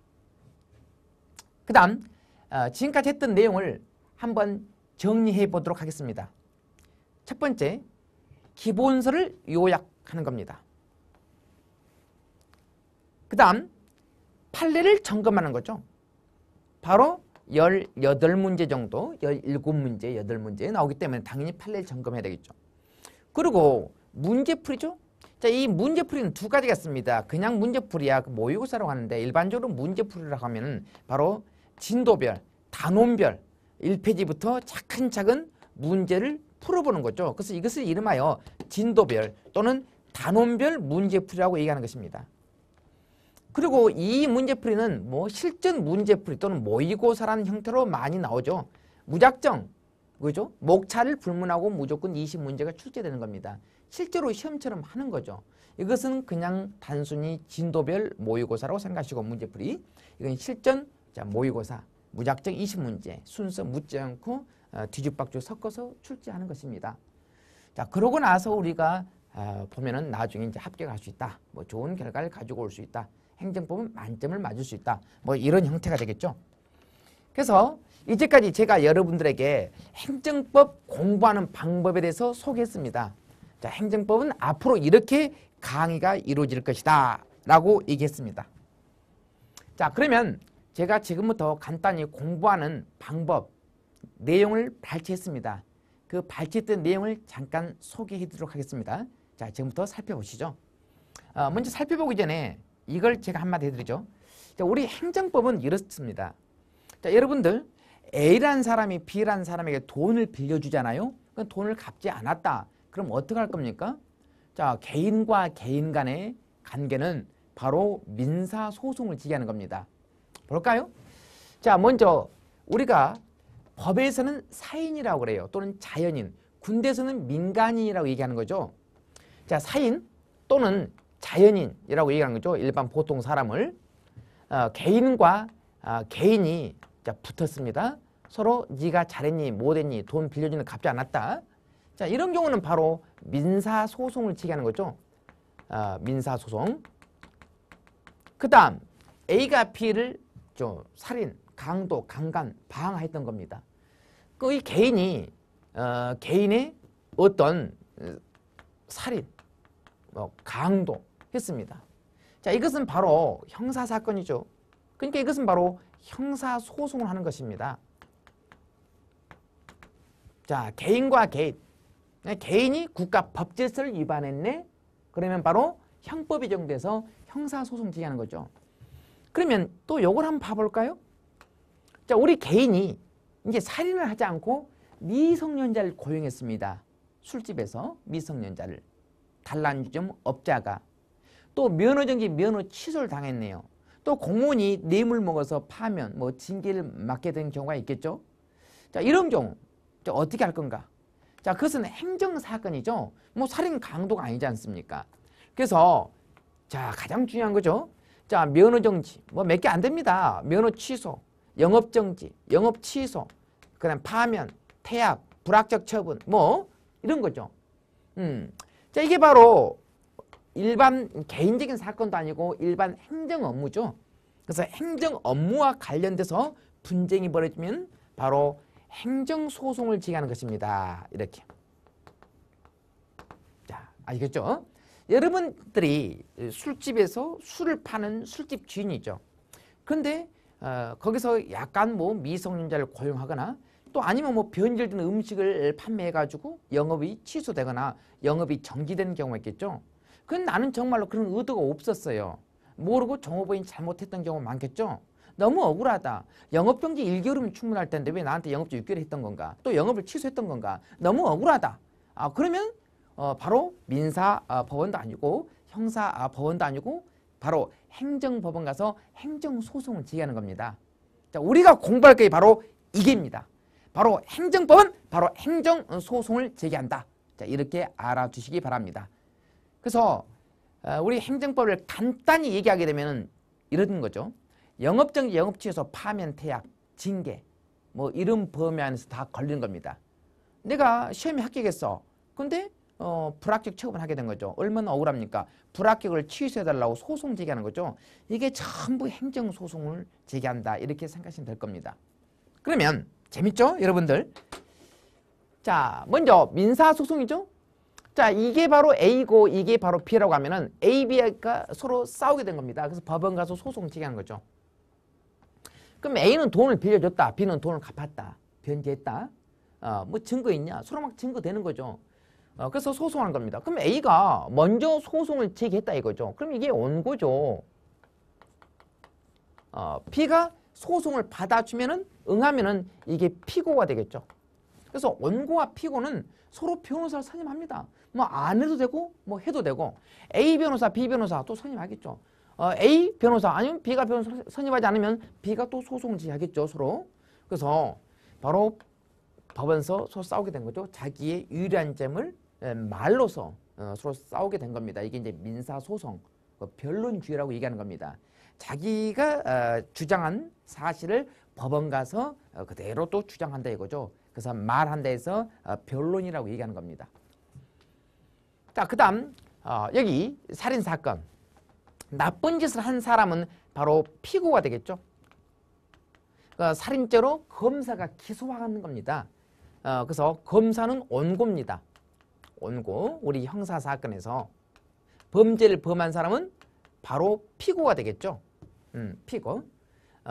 그 다음 지금까지 했던 내용을 한번 정리해 보도록 하겠습니다. 첫 번째, 기본서를 요약하는 겁니다. 그 다음 판례를 점검하는 거죠. 바로 18문제 정도, 17문제, 8문제 나오기 때문에 당연히 판례를 점검해야 되겠죠. 그리고 문제풀이죠. 자, 이 문제풀이는 두 가지가 있습니다. 그냥 문제풀이야 모의고사라고 하는데 일반적으로 문제풀이라고 하면 바로 진도별, 단원별 1페이지부터 차근차근 문제를 풀어보는 거죠. 그래서 이것을 이름하여 진도별 또는 단원별 문제풀이라고 얘기하는 것입니다. 그리고 이 문제풀이는 뭐 실전 문제풀이 또는 모의고사라는 형태로 많이 나오죠. 무작정, 그죠? 목차를 불문하고 무조건 20문제가 출제되는 겁니다. 실제로 시험처럼 하는 거죠. 이것은 그냥 단순히 진도별 모의고사라고 생각하시고 문제풀이. 이건 실전 모의고사, 무작정 20문제, 순서 묻지 않고 뒤죽박죽 섞어서 출제하는 것입니다. 자, 그러고 나서 우리가 보면은 나중에 이제 합격할 수 있다. 뭐 좋은 결과를 가지고 올 수 있다. 행정법은 만점을 맞을 수 있다. 뭐 이런 형태가 되겠죠. 그래서 이제까지 제가 여러분들에게 행정법 공부하는 방법에 대해서 소개했습니다. 자, 행정법은 앞으로 이렇게 강의가 이루어질 것이다 라고 얘기했습니다. 자, 그러면 제가 지금부터 간단히 공부하는 방법, 내용을 발췌했습니다. 그 발췌했던 내용을 잠깐 소개해 드리도록 하겠습니다. 자, 지금부터 살펴보시죠. 먼저 살펴보기 전에 이걸 제가 한마디 해드리죠. 자, 우리 행정법은 이렇습니다. 자, 여러분들 A라는 사람이 B라는 사람에게 돈을 빌려주잖아요. 그 돈을 갚지 않았다. 그럼 어떻게 할 겁니까? 자, 개인과 개인 간의 관계는 바로 민사소송을 제기하는 겁니다. 볼까요? 자, 먼저 우리가 법에서는 사인이라고 그래요. 또는 자연인, 군대에서는 민간인이라고 얘기하는 거죠. 자, 사인 또는 자연인이라고 얘기하는 거죠. 일반 보통 사람을. 개인과 개인이 붙었습니다. 서로 네가 잘했니 못했니 돈 빌려주는 갚지 않았다. 자, 이런 경우는 바로 민사소송을 제기하는 거죠. 민사소송. 그 다음 A가 B를 살인, 강도, 강간, 방화했던 겁니다. 그 이 개인이 개인의 어떤 살인, 강도 했습니다. 자, 이것은 바로 형사사건이죠. 그러니까 이것은 바로 형사소송을 하는 것입니다. 자, 개인과 개인. 개인이 국가 법질서를 위반했네. 그러면 바로 형법이 적용돼서 형사소송 제기하는 거죠. 그러면 또 요걸 한번 봐볼까요? 자, 우리 개인이 이제 살인을 하지 않고 미성년자를 고용했습니다. 술집에서 미성년자를. 단란주점 업자가. 또 면허정지 면허 취소를 당했네요. 또 공무원이 뇌물 먹어서 파면 뭐 징계를 맞게 된 경우가 있겠죠. 자, 이런 경우 어떻게 할 건가? 자, 그것은 행정사건이죠. 뭐 살인 강도가 아니지 않습니까? 그래서 자, 가장 중요한 거죠. 자, 면허정지 뭐 몇 개 안 됩니다. 면허 취소, 영업정지, 영업 취소, 그다음 파면, 태약, 불합격 처분 뭐 이런 거죠. 자, 이게 바로 일반 개인적인 사건도 아니고 일반 행정 업무죠. 그래서 행정 업무와 관련돼서 분쟁이 벌어지면 바로 행정소송을 제기하는 것입니다. 이렇게. 자, 알겠죠? 여러분들이 술집에서 술을 파는 술집 주인이죠. 그런데 거기서 약간 뭐 미성년자를 고용하거나 또 아니면 뭐 변질된 음식을 판매해가지고 영업이 취소되거나 영업이 정지되는 경우가 있겠죠. 그건 나는 정말로 그런 의도가 없었어요. 모르고 종업원이 잘못했던 경우가 많겠죠. 너무 억울하다. 영업정지 1개월이면 충분할 텐데 왜 나한테 영업정지 6개월 했던 건가? 또 영업을 취소했던 건가? 너무 억울하다. 그러면 바로 민사법원도 아니고 형사법원도 아니고 바로 행정법원 가서 행정소송을 제기하는 겁니다. 자, 우리가 공부할 게 바로 이게입니다. 바로 행정법은 바로 행정소송을 제기한다. 자, 이렇게 알아주시기 바랍니다. 그래서 우리 행정법을 간단히 얘기하게 되면 이런 거죠. 영업정지, 영업취소, 파면, 태약, 징계 뭐 이런 범위 안에서 다 걸리는 겁니다. 내가 시험에 합격했어. 근데 불합격 처분하게 된 거죠. 얼마나 억울합니까? 불합격을 취소해달라고 소송 제기하는 거죠. 이게 전부 행정소송을 제기한다. 이렇게 생각하시면 될 겁니다. 그러면 재밌죠? 여러분들. 자, 먼저 민사소송이죠. 자, 이게 바로 A고 이게 바로 B라고 하면은 A, B가 서로 싸우게 된 겁니다. 그래서 법원 가서 소송 제기하는 거죠. 그럼 A는 돈을 빌려줬다. B는 돈을 갚았다. 변제했다. 뭐 증거 있냐? 서로 막 증거 되는 거죠. 그래서 소송하는 겁니다. 그럼 A가 먼저 소송을 제기했다 이거죠. 그럼 이게 원고죠. B가 소송을 받아주면은 응하면은 이게 피고가 되겠죠. 그래서 원고와 피고는 서로 변호사를 선임합니다. 뭐 안 해도 되고 뭐 해도 되고 A 변호사, B 변호사 또 선임하겠죠. A 변호사 아니면 B가 변호사 선임하지 않으면 B가 또 소송을 제기하겠죠. 서로. 그래서 바로 법원에서 서로 싸우게 된 거죠. 자기의 유리한 점을 말로서 서로 싸우게 된 겁니다. 이게 이제 민사소송, 변론주의라고 얘기하는 겁니다. 자기가 주장한 사실을 법원 가서 그대로 또 주장한다 이거죠. 그래서 말한다 해서 변론이라고 얘기하는 겁니다. 자, 그 다음 여기 살인사건. 나쁜 짓을 한 사람은 바로 피고가 되겠죠. 살인죄로 검사가 기소하는 겁니다. 그래서 검사는 원고입니다. 원고, 우리 형사사건에서 범죄를 범한 사람은 바로 피고가 되겠죠. 피고.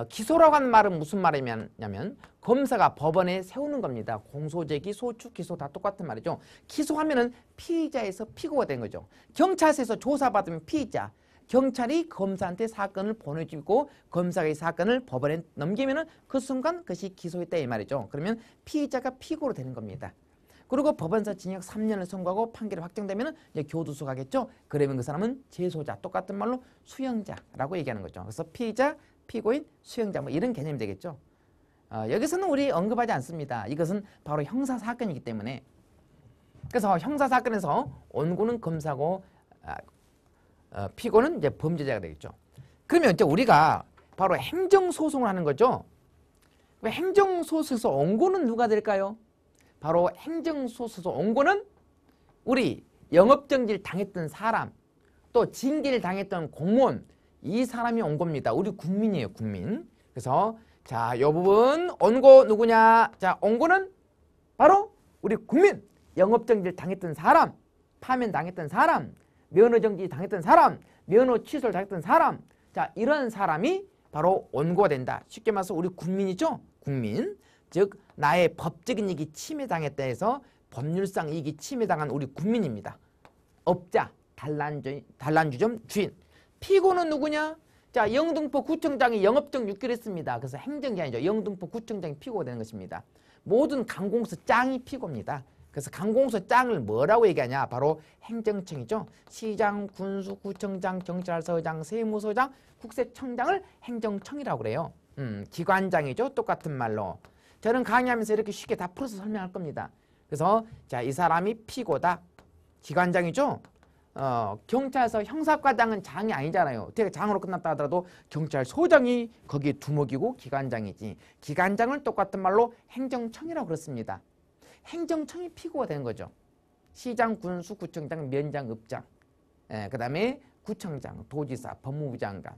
기소라고 하는 말은 무슨 말이냐면 검사가 법원에 세우는 겁니다. 공소제기, 소추, 기소 다 똑같은 말이죠. 기소하면은 피의자에서 피고가 된 거죠. 경찰서에서 조사받으면 피의자, 경찰이 검사한테 사건을 보내주고 검사가 이 사건을 법원에 넘기면은 그 순간 그것이 기소했다 이 말이죠. 그러면 피의자가 피고로 되는 겁니다. 그리고 법원에서 징역 3년을 선고하고 판결이 확정되면은 이제 교도소 가겠죠. 그러면 그 사람은 재소자, 똑같은 말로 수형자라고 얘기하는 거죠. 그래서 피의자, 피고인, 수형자 뭐 이런 개념이 되겠죠. 여기서는 우리 언급하지 않습니다. 이것은 바로 형사사건이기 때문에. 그래서 형사사건에서 원고는 검사고 피고는 이제 범죄자가 되겠죠. 그러면 이제 우리가 바로 행정소송을 하는 거죠. 행정소송에서 원고는 누가 될까요? 바로 행정소송에서 원고는 우리 영업정지를 당했던 사람, 또 징계를 당했던 공무원, 이 사람이 원고입니다. 우리 국민이에요, 국민. 그래서 자, 이 부분 원고 누구냐? 자, 원고는 바로 우리 국민. 영업정지를 당했던 사람, 파면 당했던 사람, 면허정지 당했던 사람, 면허 취소를 당했던 사람. 자, 이런 사람이 바로 원고가 된다. 쉽게 말해서 우리 국민이죠, 국민. 즉 나의 법적인 이익이 침해당했다 해서 법률상 이익이 침해당한 우리 국민입니다. 업자, 단란주점 주인. 피고는 누구냐? 자, 영등포 구청장이 영업정 6개월 했습니다. 그래서 행정이 아니죠. 영등포 구청장이 피고가 되는 것입니다. 모든 관공서 짱이 피고입니다. 그래서 관공서 짱을 뭐라고 얘기하냐? 바로 행정청이죠. 시장, 군수, 구청장, 경찰서장, 세무서장, 국세청장을 행정청이라고 그래요. 기관장이죠. 똑같은 말로. 저는 강의하면서 이렇게 쉽게 다 풀어서 설명할 겁니다. 그래서 자, 이 사람이 피고다. 기관장이죠. 경찰서 형사과장은 장이 아니잖아요. 어떻게 장으로 끝났다 하더라도 경찰서장이 거기에 두목이고 기관장이지. 기관장을 똑같은 말로 행정청이라고 그렇습니다. 행정청이 피고가 되는 거죠. 시장, 군수, 구청장, 면장, 읍장. 그 다음에 구청장, 도지사, 법무부 장관,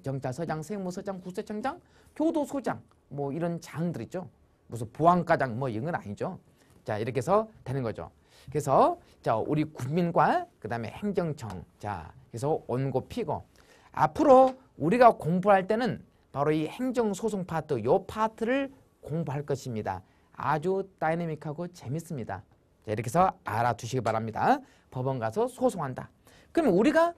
경찰서장, 세무서장, 국세청장, 교도소장 뭐 이런 장들 있죠. 무슨 보안과장 뭐 이런 건 아니죠. 자, 이렇게 해서 되는 거죠. 그래서 자, 우리 국민과 그 다음에 행정청. 자, 그래서 원고 피고. 앞으로 우리가 공부할 때는 바로 이 행정소송 파트, 요 파트를 공부할 것입니다. 아주 다이내믹하고 재밌습니다. 자, 이렇게 해서 알아두시기 바랍니다. 법원 가서 소송한다. 그러면 우리가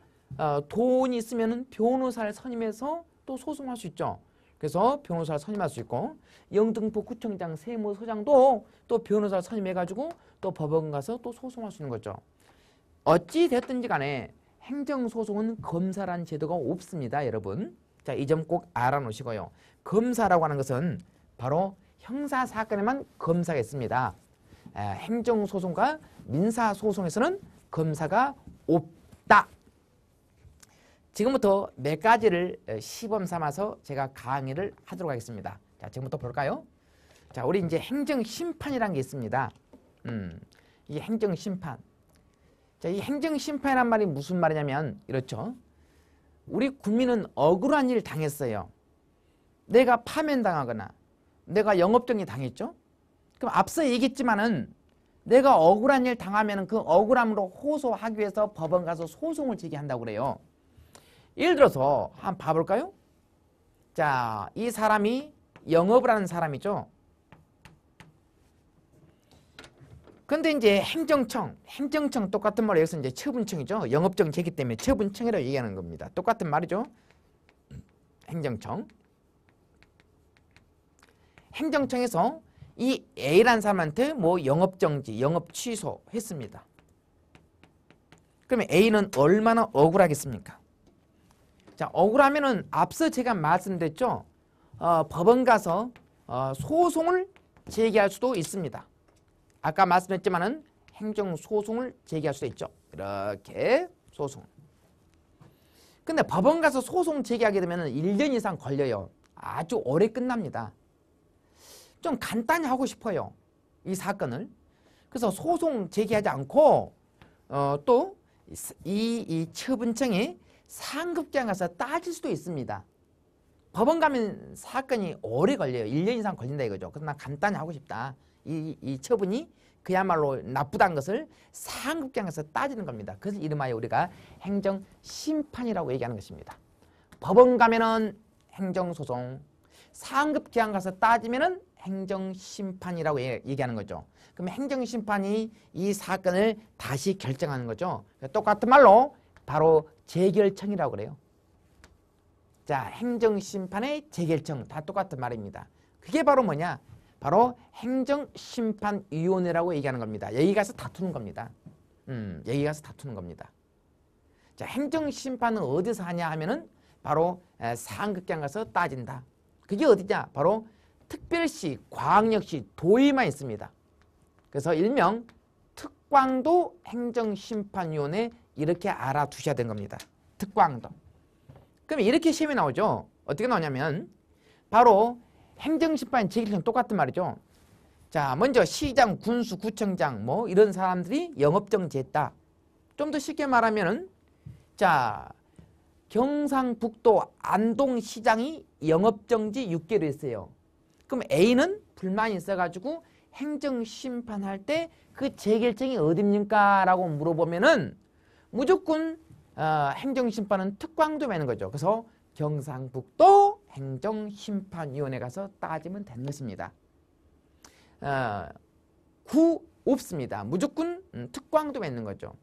돈이 있으면 변호사를 선임해서 또 소송할 수 있죠. 그래서 변호사를 선임할 수 있고, 영등포 구청장, 세무서장도 또 변호사를 선임해가지고 또 법원 가서 또 소송할 수 있는 거죠. 어찌 됐든지 간에 행정소송은 검사란 제도가 없습니다, 여러분. 자, 이 점 꼭 알아놓으시고요. 검사라고 하는 것은 바로 형사사건에만 검사가 있습니다. 행정소송과 민사소송에서는 검사가 없다. 지금부터 몇 가지를 시범 삼아서 제가 강의를 하도록 하겠습니다. 자, 지금부터 볼까요? 자, 우리 이제 행정심판이라는 게 있습니다. 이 행정심판. 자, 이 행정심판이란 말이 무슨 말이냐면 이렇죠. 우리 국민은 억울한 일 당했어요. 내가 파면당하거나 내가 영업정지 당했죠. 그럼 앞서 얘기했지만은 내가 억울한 일 당하면 그 억울함으로 호소하기 위해서 법원 가서 소송을 제기한다고 그래요. 예를 들어서 한번 봐볼까요? 자, 이 사람이 영업을 하는 사람이죠. 근데 이제 행정청 똑같은 말로 여기서 이제 처분청이죠. 영업정 제기 때문에 처분청이라고 얘기하는 겁니다. 똑같은 말이죠. 행정청. 행정청에서 이 A라는 사람한테 뭐 영업정지, 영업 취소했습니다. 그러면 A는 얼마나 억울하겠습니까? 자, 억울하면은 앞서 제가 말씀드렸죠. 법원 가서 소송을 제기할 수도 있습니다. 아까 말씀했지만은 행정소송을 제기할 수도 있죠. 이렇게 소송. 근데 법원 가서 소송 제기하게 되면 1년 이상 걸려요. 아주 오래 끝납니다. 좀 간단히 하고 싶어요. 이 사건을. 그래서 소송 제기하지 않고 또 이 처분청에 상급기관 가서 따질 수도 있습니다. 법원 가면 사건이 오래 걸려요. 1년 이상 걸린다 이거죠. 그래서 나 간단히 하고 싶다. 이 처분이 그야말로 나쁘다는 것을 상급기관 가서 따지는 겁니다. 그래서 이름하여 우리가 행정심판이라고 얘기하는 것입니다. 법원 가면은 행정소송, 상급기관 가서 따지면은 행정심판이라고 얘기하는 거죠. 그럼 행정심판이 이 사건을 다시 결정하는 거죠. 똑같은 말로 바로 재결청이라고 그래요. 자, 행정심판의 재결청 다 똑같은 말입니다. 그게 바로 뭐냐? 바로 행정심판위원회라고 얘기하는 겁니다. 여기 가서 다투는 겁니다. 여기 가서 다투는 겁니다. 자, 행정심판은 어디서 하냐 하면은 바로 상급기관 가서 따진다. 그게 어디냐? 바로 특별시, 광역시, 도의만 있습니다. 그래서 일명 특광도 행정심판위원회 이렇게 알아두셔야 되는 겁니다. 특광도. 그럼 이렇게 시험이 나오죠. 어떻게 나오냐면 바로 행정심판 재결청 똑같은 말이죠. 자, 먼저 시장, 군수, 구청장 뭐 이런 사람들이 영업정지했다. 좀 더 쉽게 말하면은 자, 경상북도 안동시장이 영업정지 6개월 했어요. 그럼 A는 불만이 있어가지고 행정심판할 때 그 재결청이 어딥니까? 라고 물어보면은 무조건 행정심판은 특광도 매는 거죠. 그래서 경상북도 행정심판위원회 가서 따지면 되는 것입니다. 구 없습니다. 무조건 특광도 맺는 거죠.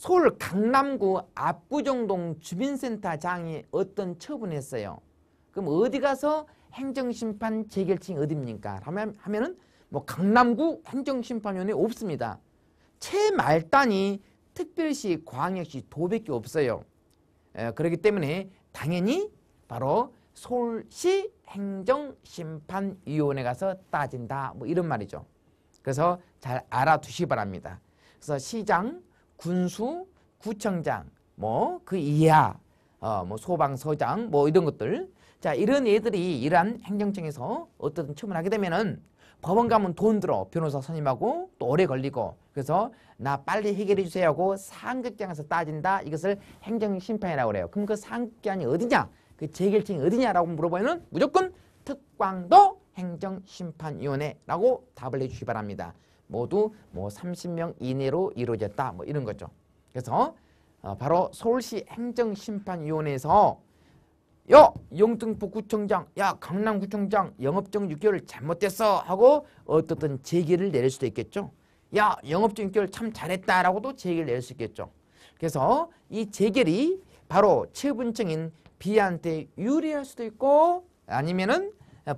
서울 강남구 압구정동 주민센터장이 어떤 처분을 했어요. 그럼 어디 가서 행정심판 재결칭이 어딥니까? 하면은 뭐 강남구 행정심판위원회 없습니다. 최말단이 특별시, 광역시, 도밖에 없어요. 그렇기 때문에 당연히 바로 서울시 행정심판위원회 가서 따진다. 뭐 이런 말이죠. 그래서 잘 알아두시기 바랍니다. 그래서 시장, 군수, 구청장, 뭐 그 이하, 뭐 소방서장, 뭐 이런 것들. 자, 이런 애들이 이러한 행정청에서 어떤 처분을 하게 되면은 법원 가면 돈 들어. 변호사 선임하고 또 오래 걸리고. 그래서 나 빨리 해결해 주세요 하고 상급기관에서 따진다. 이것을 행정심판이라고 그래요. 그럼 그 상급기관이 어디냐? 그 재결칭이 어디냐라고 물어보면 무조건 특광도 행정심판위원회라고 답을 해주시기 바랍니다. 모두 뭐 30명 이내로 이루어졌다. 뭐 이런 거죠. 그래서 바로 서울시 행정심판위원회에서 야, 영등포 구청장, 야, 강남구청장 영업정 6개월 잘못됐어 하고 어떻든 제기를 내릴 수도 있겠죠. 야, 영업정 6개월 참 잘했다라고도 제기를 내릴 수 있겠죠. 그래서 이 재결이 바로 처분청인 B한테 유리할 수도 있고 아니면은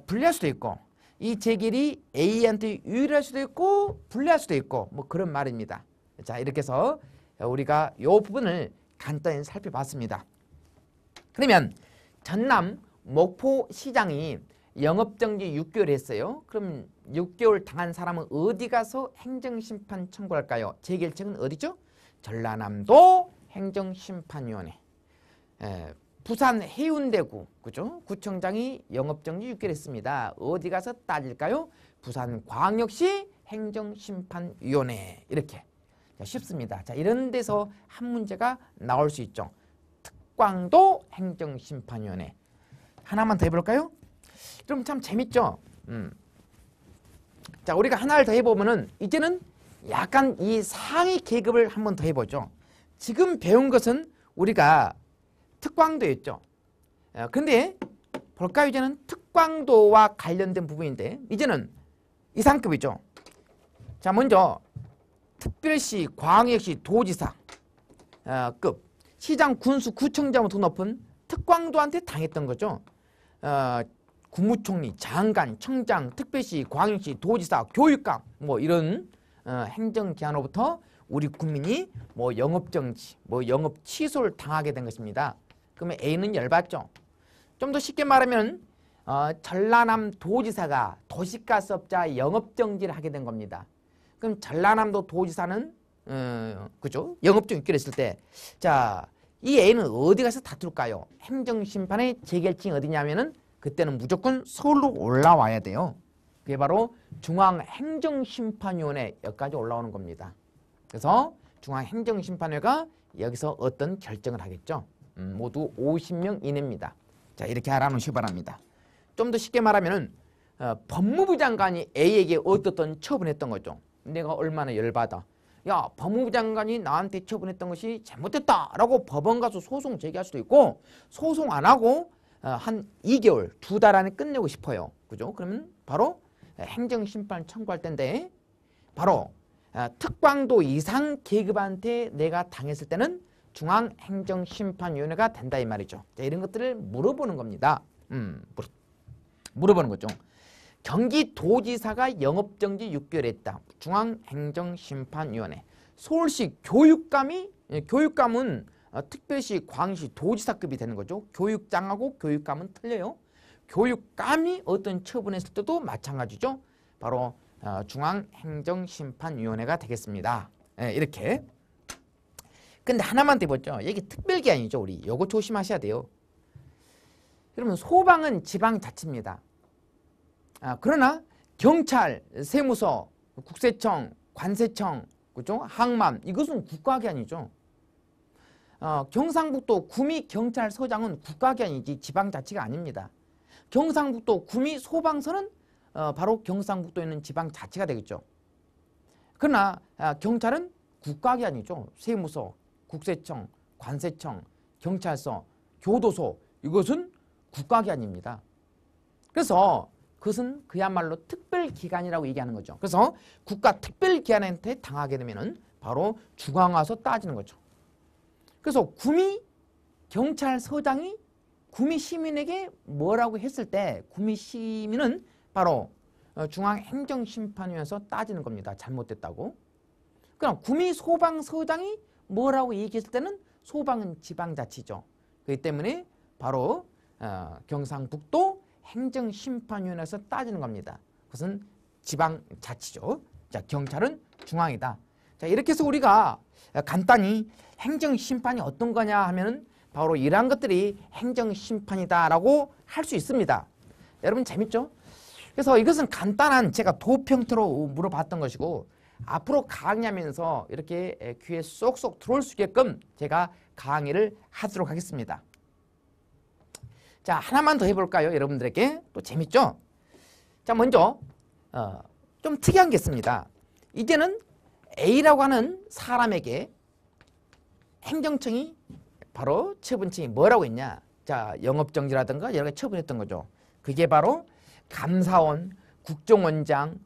불리할 수도 있고, 이 재결이 A한테 유리할 수도 있고 불리할 수도 있고 뭐 그런 말입니다. 자, 이렇게 해서 우리가 이 부분을 간단히 살펴봤습니다. 그러면 전남 목포시장이 영업정지 6개월 했어요. 그럼 6개월 당한 사람은 어디 가서 행정심판 청구할까요? 재결청은 어디죠? 전라남도 행정심판위원회. 부산 해운대구, 그죠? 구청장이 영업정지 6개월 했습니다. 어디 가서 따질까요? 부산광역시 행정심판위원회. 이렇게. 자, 쉽습니다. 자, 이런 데서 한 문제가 나올 수 있죠. 특광도 행정심판위원회. 하나만 더 해볼까요? 그럼 참 재밌죠? 자, 우리가 하나를 더 해보면은 이제는 약간 이 상위 계급을 한번 더 해보죠. 지금 배운 것은 우리가 특광도였죠. 근데 볼까요? 이제는 특광도와 관련된 부분인데 이제는 이상급이죠. 자, 먼저 특별시, 광역시, 도지사 급, 시장, 군수, 구청장보다 더 높은 특광도한테 당했던 거죠. 국무총리, 장관, 청장, 특별시, 광역시, 도지사, 교육감 뭐 이런 행정기관으로부터 우리 국민이 뭐 영업정지, 뭐 영업 취소를 당하게 된 것입니다. 그러면 A는 열받죠. 좀 더 쉽게 말하면 전라남 도지사가 도시가스업자 영업정지를 하게 된 겁니다. 그럼 전라남도 도지사는 그죠? 영업정지 6개월 했을 때, 자, 이 A는 어디 가서 다툴까요? 행정심판의 재결칭이 어디냐면은 그때는 무조건 서울로 올라와야 돼요. 그게 바로 중앙행정심판위원회 여기까지 올라오는 겁니다. 그래서 중앙행정심판회가 여기서 어떤 결정을 하겠죠. 모두 50명 이내입니다. 자, 이렇게 알아놓으시기 바랍니다. 좀 더 쉽게 말하면은 법무부 장관이 A에게 어떻든 처분했던 거죠. 내가 얼마나 열받아. 야, 법무부 장관이 나한테 처분했던 것이 잘못됐다라고 법원 가서 소송 제기할 수도 있고, 소송 안 하고 한 2개월, 2달 안에 끝내고 싶어요. 그죠? 그러면 바로 행정심판 청구할 때인데, 바로 특광도 이상 계급한테 내가 당했을 때는 중앙행정심판위원회가 된다 이 말이죠. 자, 이런 것들을 물어보는 겁니다. 물어보는 거죠. 경기도지사가 영업정지 6개월 했다. 중앙행정심판위원회. 서울시 교육감은 특별시, 광시, 도지사급이 되는 거죠. 교육장하고 교육감은 틀려요. 교육감이 어떤 처분했을 때도 마찬가지죠. 바로 중앙행정심판위원회가 되겠습니다. 이렇게. 근데 하나만 더 해보죠. 이게 특별기관이죠. 우리 요거 조심하셔야 돼요. 그러면 소방은 지방자치입니다. 그러나 경찰, 세무서, 국세청, 관세청, 그죠? 항만 이것은 국가기관이죠. 경상북도 구미경찰서장은 국가기관이지 지방자치가 아닙니다. 경상북도 구미소방서는 바로 경상북도에 있는 지방자치가 되겠죠. 그러나 경찰은 국가기관이죠. 세무서, 국세청, 관세청, 경찰서, 교도소 이것은 국가기관입니다. 그래서 그것은 그야말로 특별기관이라고 얘기하는 거죠. 그래서 국가 특별기관한테 당하게 되면은 바로 중앙 와서 따지는 거죠. 그래서 구미 경찰서장이 구미 시민에게 뭐라고 했을 때 구미 시민은 바로 중앙행정심판위원회에서 따지는 겁니다. 잘못됐다고. 그럼 구미 소방서장이 뭐라고 얘기했을 때는 소방은 지방자치죠. 그렇기 때문에 바로 경상북도 행정심판위원회에서 따지는 겁니다. 그것은 지방자치죠. 자, 경찰은 중앙이다. 자, 이렇게 해서 우리가 간단히 행정심판이 어떤 거냐 하면은 바로 이러한 것들이 행정심판이다라고 할 수 있습니다. 여러분 재밌죠? 그래서 이것은 간단한 제가 도표 형태로 물어봤던 것이고 앞으로 강의하면서 이렇게 귀에 쏙쏙 들어올 수 있게끔 제가 강의를 하도록 하겠습니다. 자, 하나만 더 해볼까요? 여러분들에게 또 재밌죠? 자, 먼저 좀 특이한 게 있습니다. 이제는 A라고 하는 사람에게 행정청이 바로 처분청이 뭐라고 했냐? 자, 영업정지라든가 여러 가지 처분했던 거죠. 그게 바로 감사원, 국정원장,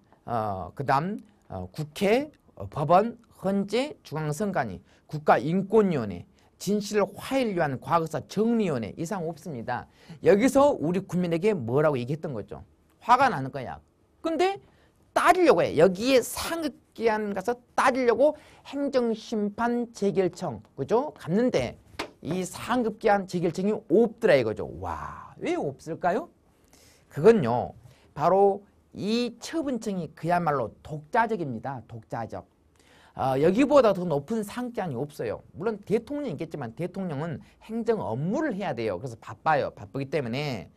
그다음 국회, 법원, 헌재, 중앙선관위, 국가인권위원회, 진실화해를 과거사 정리위원회 이상 없습니다. 여기서 우리 국민에게 뭐라고 얘기했던 거죠. 화가 나는 거야. 근데 따지려고 해. 여기에 상급기관 가서 따지려고 행정심판 재결청 그죠? 갔는데 이 상급기관 재결청이 없더라 이거죠. 와, 왜 없을까요? 그건요, 바로 이 처분청이 그야말로 독자적입니다. 독자적. 여기보다 더 높은 상장이 없어요. 물론 대통령이 있겠지만 대통령은 행정 업무를 해야 돼요. 그래서 바빠요. 바쁘기 때문에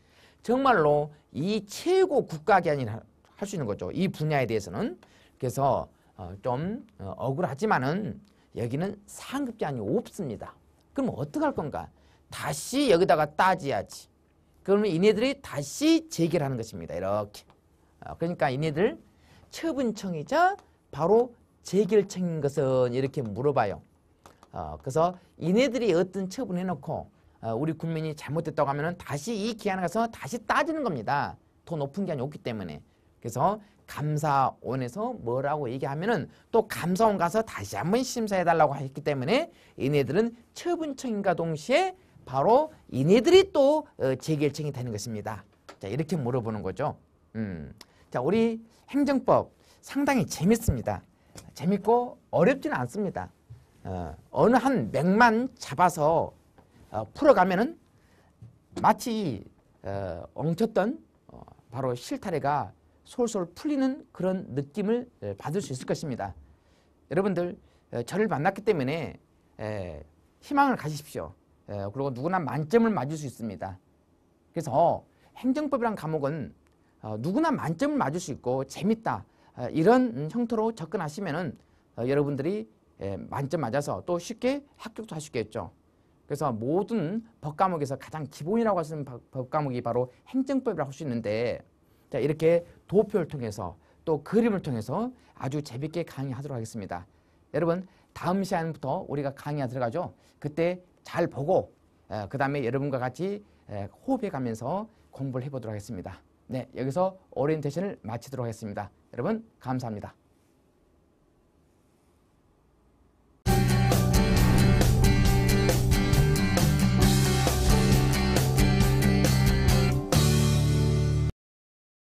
정말로 이 최고 국가기관이라 할 수 있는 거죠. 이 분야에 대해서는. 그래서 좀 억울하지만은 여기는 상급기관이 없습니다. 그럼 어떡할 건가? 다시 여기다가 따져야지. 그러면 이네들이 다시 재결하는 것입니다. 이렇게. 그러니까 이네들 처분청이자 바로 재결청인 것은 이렇게 물어봐요. 그래서 이네들이 어떤 처분을 해놓고 우리 국민이 잘못됐다고 하면 다시 이 기관에 가서 다시 따지는 겁니다. 더 높은 기관이 없기 때문에. 그래서 감사원에서 뭐라고 얘기하면은 또 감사원 가서 다시 한번 심사해달라고 했기 때문에 이네들은 처분청인과 동시에 바로 이네들이 또 재결청이 되는 것입니다. 자, 이렇게 물어보는 거죠. 자, 우리 행정법 상당히 재밌습니다. 재밌고 어렵지는 않습니다. 어느 한 맥만 잡아서 풀어가면은 마치 엉켰던 바로 실타래가 솔솔 풀리는 그런 느낌을 받을 수 있을 것입니다. 여러분들 저를 만났기 때문에 희망을 가지십시오. 그리고 누구나 만점을 맞을 수 있습니다. 그래서 행정법이란 과목은 누구나 만점을 맞을 수 있고 재밌다 이런 형태로 접근하시면은 여러분들이 만점 맞아서 또 쉽게 합격도 할 수 있겠죠. 그래서 모든 법과목에서 가장 기본이라고 할 수 있는 법과목이 바로 행정법이라고 할 수 있는데, 자, 이렇게 도표를 통해서 또 그림을 통해서 아주 재밌게 강의하도록 하겠습니다. 여러분 다음 시간부터 우리가 강의가 들어가죠. 그때 잘 보고 그 다음에 여러분과 같이 호흡해 가면서 공부를 해보도록 하겠습니다. 네, 여기서 오리엔테이션을 마치도록 하겠습니다. 여러분 감사합니다.